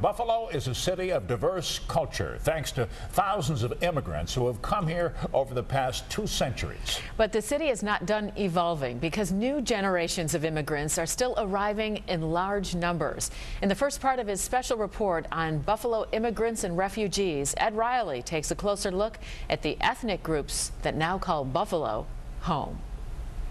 Buffalo is a city of diverse culture thanks to thousands of immigrants who have come here over the past 2 centuries. But the city is not done evolving because new generations of immigrants are still arriving in large numbers. In the first part of his special report on Buffalo immigrants and refugees, Ed Riley takes a closer look at the ethnic groups that now call Buffalo home.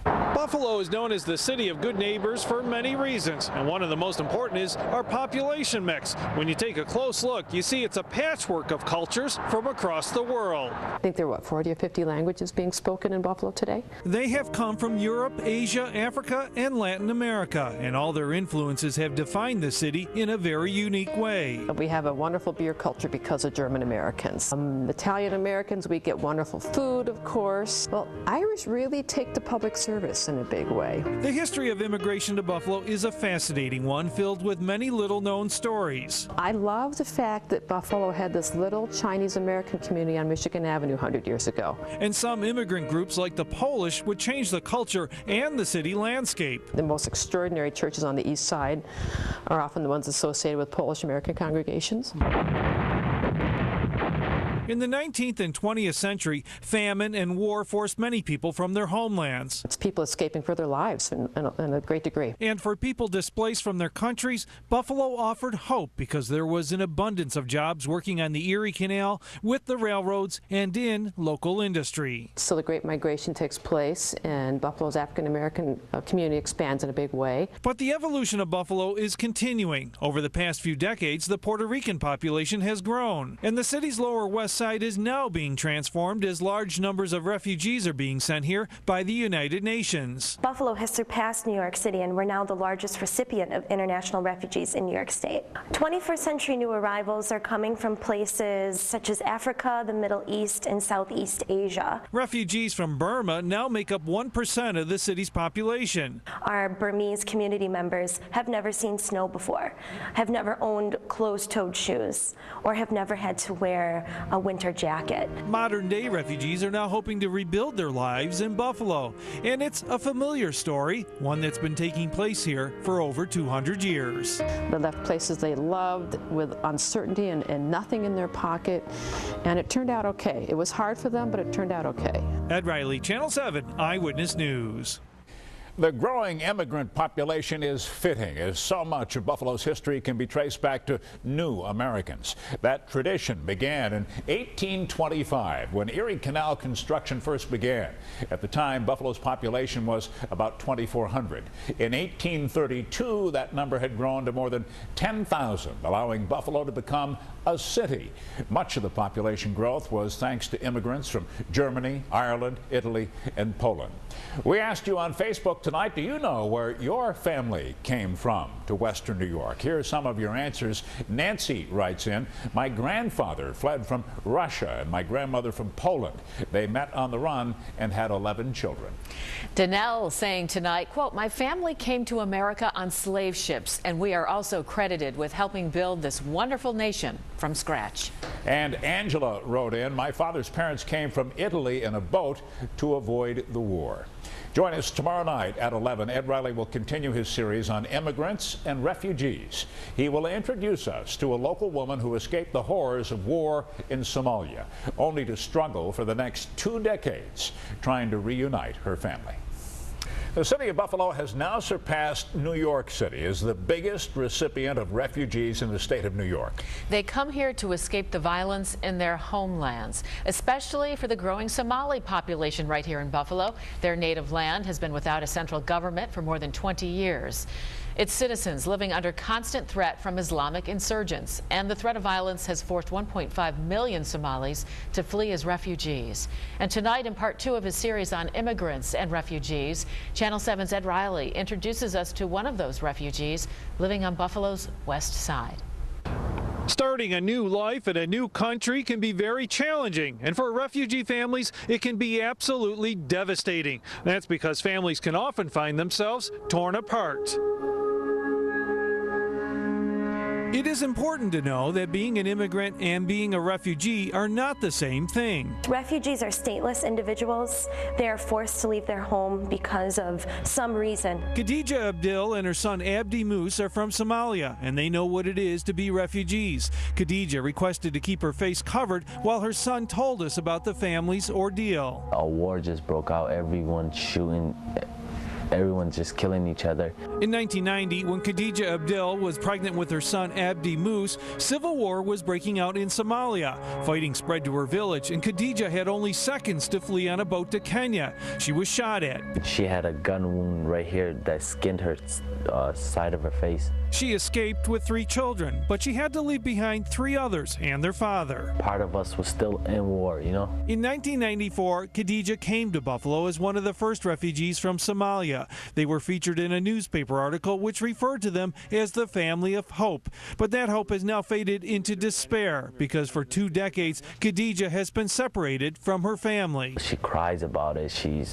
Buffalo is known as the city of good neighbors for many reasons, and one of the most important is our population mix. When you take a close look, you see it's a patchwork of cultures from across the world. I think there are, 40 or 50 languages being spoken in Buffalo today? They have come from Europe, Asia, Africa, and Latin America, and all their influences have defined the city in a very unique way. We have a wonderful beer culture because of German Americans. Italian Americans, we get wonderful food, of course. Well, Irish really take to public service in a big way. The history of immigration to Buffalo is a fascinating one filled with many little-known stories. I love the fact that Buffalo had this little Chinese American community on Michigan Avenue 100 years ago. And some immigrant groups like the Polish would change the culture and the city landscape. The most extraordinary churches on the east side are often the ones associated with Polish American congregations. In the 19th and 20th century, famine and war forced many people from their homelands. It's people escaping for their lives in a great degree. And for people displaced from their countries, Buffalo offered hope because there was an abundance of jobs working on the Erie Canal, with the railroads, and in local industry. So the Great Migration takes place, and Buffalo's African American community expands in a big way. But the evolution of Buffalo is continuing. Over the past few decades, the Puerto Rican population has grown, and the city's lower west side is now being transformed as large numbers of refugees are being sent here by the United Nations. Buffalo has surpassed New York City, and we're now the largest recipient of international refugees in New York State. 21st century new arrivals are coming from places such as Africa, the Middle East, and Southeast Asia. Refugees from Burma now make up 1% of the city's population. Our Burmese community members have never seen snow before, have never owned closed-toed shoes, or have never had to wear a winter jacket. Modern-day refugees are now hoping to rebuild their lives in Buffalo, and it's a familiar story, one that's been taking place here for over 200 years. They left places they loved with uncertainty and nothing in their pocket, and it turned out okay. It was hard for them, but it turned out okay. Ed Riley, Channel 7 Eyewitness News. The growing immigrant population is fitting, as so much of Buffalo's history can be traced back to new Americans. That tradition began in 1825 when Erie Canal construction first began. At the time, Buffalo's population was about 2,400. In 1832, that number had grown to more than 10,000, allowing Buffalo to become a city. Much of the population growth was thanks to immigrants from Germany, Ireland, Italy, and Poland. We asked you on Facebook tonight, do you know where your family came from to Western New York? Here are some of your answers. Nancy writes in, my grandfather fled from Russia and my grandmother from Poland. They met on the run and had 11 children. Danelle saying tonight, quote, my family came to America on slave ships, and we are also credited with helping build this wonderful nation from scratch. And Angela wrote in, my father's parents came from Italy in a boat to avoid the war. Join us tomorrow night at 11. Ed Riley will continue his series on immigrants and refugees. He will introduce us to a local woman who escaped the horrors of war in Somalia, only to struggle for the next 2 decades trying to reunite her family. The city of Buffalo has now surpassed New York City as the biggest recipient of refugees in the state of New York. They come here to escape the violence in their homelands, especially for the growing Somali population right here in Buffalo. Their native land has been without a central government for more than 20 years. Its citizens living under constant threat from Islamic insurgents, and the threat of violence has forced 1.5 million Somalis to flee as refugees. And tonight, in part 2 of his series on immigrants and refugees, Channel 7's Ed Riley introduces us to one of those refugees living on Buffalo's west side. Starting a new life in a new country can be very challenging, and for refugee families, it can be absolutely devastating. That's because families can often find themselves torn apart. It is important to know that being an immigrant and being a refugee are not the same thing. Refugees are stateless individuals. They are forced to leave their home because of some reason. Khadija Abdil and her son Abdi Moose are from Somalia, and they know what it is to be refugees. Khadija requested to keep her face covered while her son told us about the family's ordeal. A war just broke out, everyone shooting. Everyone's just killing each other. In 1990, when Khadija Abdil was pregnant with her son Abdi Moose, civil war was breaking out in Somalia. Fighting spread to her village, and Khadija had only seconds to flee on a boat to Kenya. She was shot at. She had a gun wound right here that skinned her side of her face. She escaped with 3 children, but she had to leave behind 3 others and their father. Part of us was still in war, you know? In 1994, Khadija came to Buffalo as one of the first refugees from Somalia. They were featured in a newspaper article which referred to them as the family of hope. But that hope has now faded into despair because for 2 decades, Khadija has been separated from her family. She cries about it. She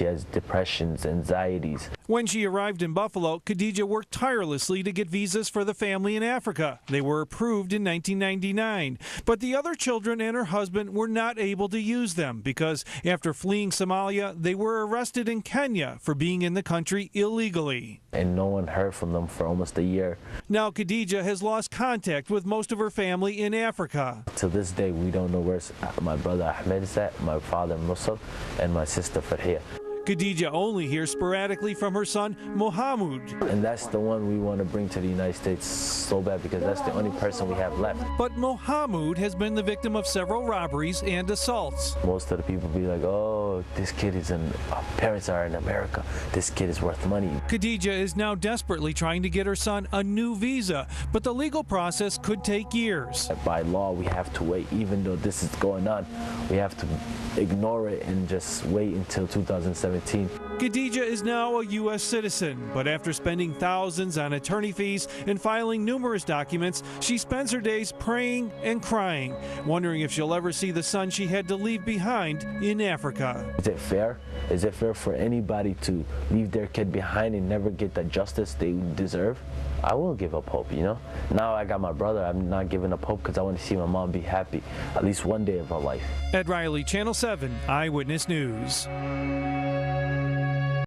has depressions, anxieties. When she arrived in Buffalo, Khadija worked tirelessly to get visas for the family in Africa. They were approved in 1999. But the other children and her husband were not able to use them because after fleeing Somalia, they were arrested in Kenya for being in the country illegally. And no one heard from them for almost a year. Now Khadija has lost contact with most of her family in Africa. To this day, we don't know where my brother Ahmed is at, my father Musa, and my sister Farhia. Khadija only hears sporadically from her son, Mohammed. And that's the one we want to bring to the United States so bad because that's the only person we have left. But Mohammed has been the victim of several robberies and assaults. Most of the people be like, oh, this kid is parents are in America. This kid is worth money. Khadija is now desperately trying to get her son a new visa, but the legal process could take years. By law, we have to wait. Even though this is going on, we have to ignore it and just wait until 2017. Khadija is now a U.S. citizen, but after spending thousands on attorney fees and filing numerous documents, she spends her days praying and crying, wondering if she'll ever see the son she had to leave behind in Africa. Is it fair? Is it fair for anybody to leave their kid behind and never get the justice they deserve? I will give up hope, you know? Now I got my brother. I'm not giving up hope because I want to see my mom be happy at least one day of her life. Ed Riley, Channel 7 Eyewitness News.